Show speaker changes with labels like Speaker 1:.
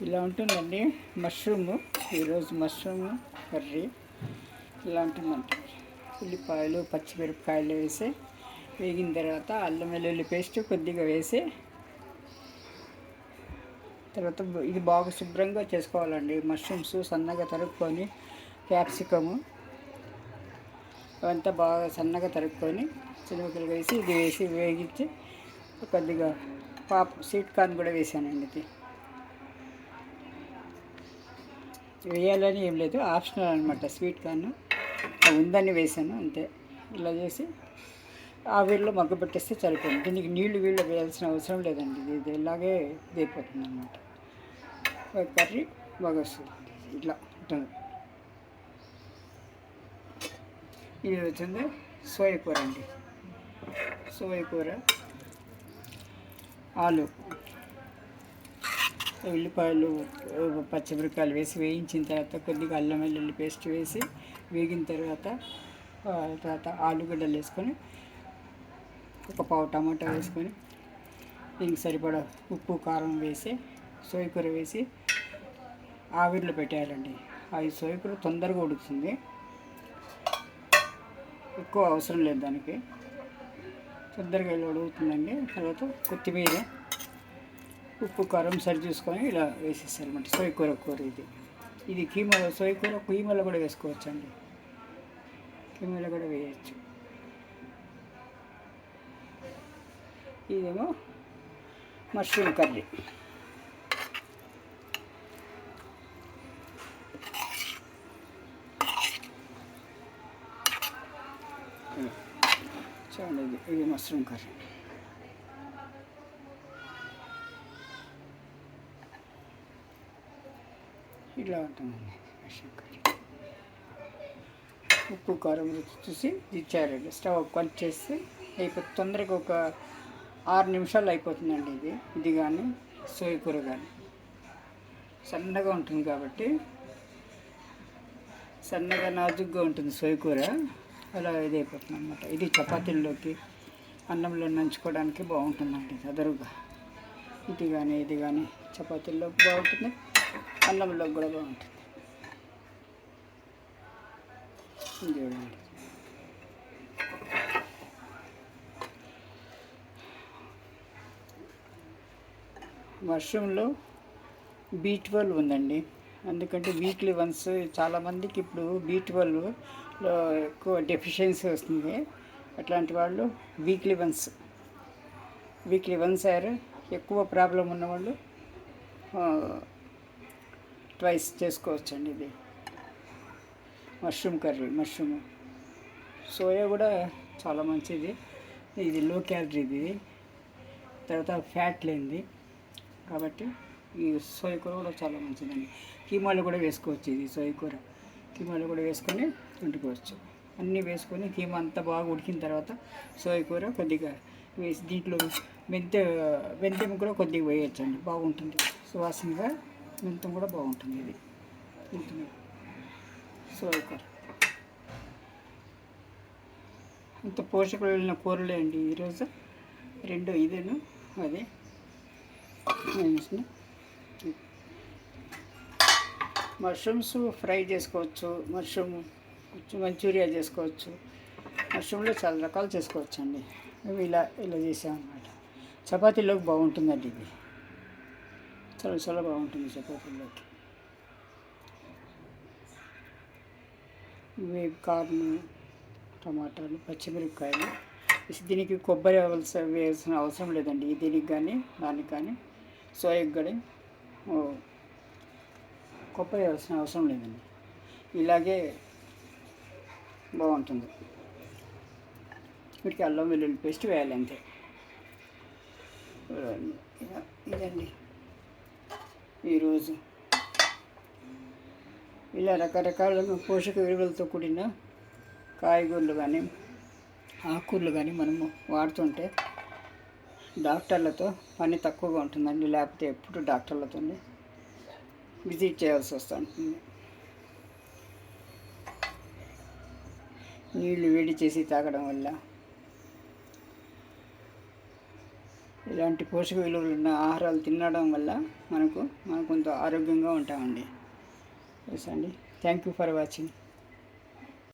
Speaker 1: ఇలా ఉంటుందండి మష్రూమ్. ఈరోజు మష్రూమ్ కర్రీ ఇలా ఉంటుందండి. ఉల్లిపాయలు పచ్చిమిరపకాయలు వేసి వేగిన తర్వాత అల్లం వెల్లుల్లి పేస్ట్ కొద్దిగా వేసి తర్వాత ఇది బాగా శుభ్రంగా చేసుకోవాలండి. మష్రూమ్స్ సన్నగా తరుక్కొని క్యాప్సికము అవంతా బాగా సన్నగా తరుక్కొని చిన్నముక్కలు వేసి ఇది వేసి వేగించి కొద్దిగా స్వీట్ కార్న్ కూడా వేసానండి. ఇది వేయాలని ఏం లేదు, ఆప్షనల్ అనమాట. స్వీట్ కార్న్ ఉందని వేసాను అంతే. ఇలా చేసి ఆవిరిలో మగ్గ పెట్టేస్తే సరిపోయింది. దీనికి నీళ్లు వేయాల్సిన అవసరం లేదండి. ఇది ఇలాగే అయిపోతుంది అనమాట. కర్రీ బాగా వస్తుంది. ఇట్లా ఉంటుంది. ఇది వచ్చింది సోయా కూర అండి. సోయా కూర, ఆలు, ఉల్లిపాయలు పచ్చిమిరపకాయలు వేసి వేయించిన తర్వాత కొద్దిగా అల్లం వెల్లుల్లి పేస్ట్ వేసి వేగిన తర్వాత ఆలుగడ్డలు వేసుకొని ఒక పావు టమాటా వేసుకొని దీనికి సరిపడా ఉప్పు కారం వేసి సోయ కూర వేసి ఆవిరిలో పెట్టేయాలండి. అది సోయ కూర తొందరగా ఉడుకుతుంది, ఎక్కువ అవసరం లేదు దానికి. తొందరగా ఇలా ఉడుకుతుందండి. తర్వాత కొత్తిమీర ఉప్పు కారం సరి చూసుకొని ఇలా వేసేసారన్నమాట. సోయ కూర ఇది కీమాలో సోయ కూర కీమాలో కూడా వేసుకోవచ్చు అండి. కీమాలో కూడా వేయచ్చు. ఇదేమో మష్రూమ్ కర్రీ. చూడండి, ఇది మష్రూమ్ కర్రీ. ఇలా ఉంటుందండి మష్రూమ్ కర్రీ. ఉప్పు కారం రుచి చూసి ఇచ్చారండి. స్టవ్ కొంచెం చేసి అయిపోతుంది. తొందరగా ఒక 6 నిమిషాలు అయిపోతుందండి. ఇది కానీ సోయ కూర కానీ సన్నగా ఉంటుంది కాబట్టి, సన్నగా నాజుగ్గా ఉంటుంది సోయ కూర. అలా ఇది అయిపోతుంది అన్నమాట. ఇది చపాతీల్లోకి అన్నంలో నంచుకోవడానికి బాగుంటుందండి. అదరుగా ఇది కానీ చపాతీల్లోకి బాగుంటుంది, అన్నంలోకి కూడా బాగుంటుంది. చూడండి, మష్రూమ్లో B12 ఉందండి. ఎందుకంటే వీక్లీ వన్స్ చాలామందికి ఇప్పుడు B12లో ఎక్కువ డెఫిషియన్సీ వస్తుంది. అట్లాంటి వాళ్ళు వీక్లీ వన్స్ ఎక్కువ ప్రాబ్లం ఉన్నవాళ్ళు ట్వైస్ చేసుకోవచ్చండి. ఇది మష్రూమ్ కర్రీ. సోయా కూడా చాలా మంచిది. ఇది లో క్యాలరీ, ఇది తర్వాత ఫ్యాట్ లేనిది కాబట్టి ఈ సోయ కూర కూడా చాలా మంచిదండి. కీమాలో కూడా వేసుకోవచ్చు. ఇది సోయ కూర కీమాలో కూడా వేసుకొని వండుకోవచ్చు. అన్నీ వేసుకొని కీమా అంతా బాగా ఉడికిన తర్వాత సోయ కూర కొద్దిగా వేసి దీంట్లో మెంతెం కూడా కొద్దిగా వేయచ్చండి, బాగుంటుంది. సువాసనగా మెంతం కూడా బాగుంటుంది. ఇది సోయ కూర అంత పోషకులు వెళ్ళిన కూరలే అండి ఈరోజు. రెండు ఇదేను అదే మష్రూమ్స్ ఫ్రై చేసుకోవచ్చు, మష్రూమ్ మంచూరియా చేసుకోవచ్చు. మష్రూమ్లో చాలా రకాలు చేసుకోవచ్చు అండి. ఇలా చేసామన్నమాట. చపాతీలోకి బాగుంటుందండి. ఇది చాలా బాగుంటుంది చపాతీలోకి. ఇవి కార్న్, టమాటాలు, పచ్చిమిరపకాయలు. దీనికి కొబ్బరి వేయాల్సిన అవసరం లేదండి. దీనికి కానీ దానికి కానీ సోయాకి కానీ కొబ్బరి వేయాల్సిన అవసరం లేదండి. ఇలాగే బాగుంటుంది. వీటికి అల్లం వెల్లుల్లి పేస్ట్ వేయాలి అంతే. ఇదండి ఈరోజు. ఇలా రకరకాల పోషక విలువలతో కూడిన కాయగూరలు కానీ ఆకుకూరలు కానీ మనము వాడుతుంటే డాక్టర్లతో పని తక్కువగా ఉంటుందండి. లేకపోతే ఎప్పుడు డాక్టర్లతో విజిట్ చేయాల్సి వస్తుంది. నీళ్ళు వేడి చేసి తాగడం వల్ల ఇలాంటి పోషక విలువలు ఉన్న ఆహారాలు తినడం వల్ల మనం కొంత ఆరోగ్యంగా ఉంటామండి. ఎస్ అండి. Thank you for watching.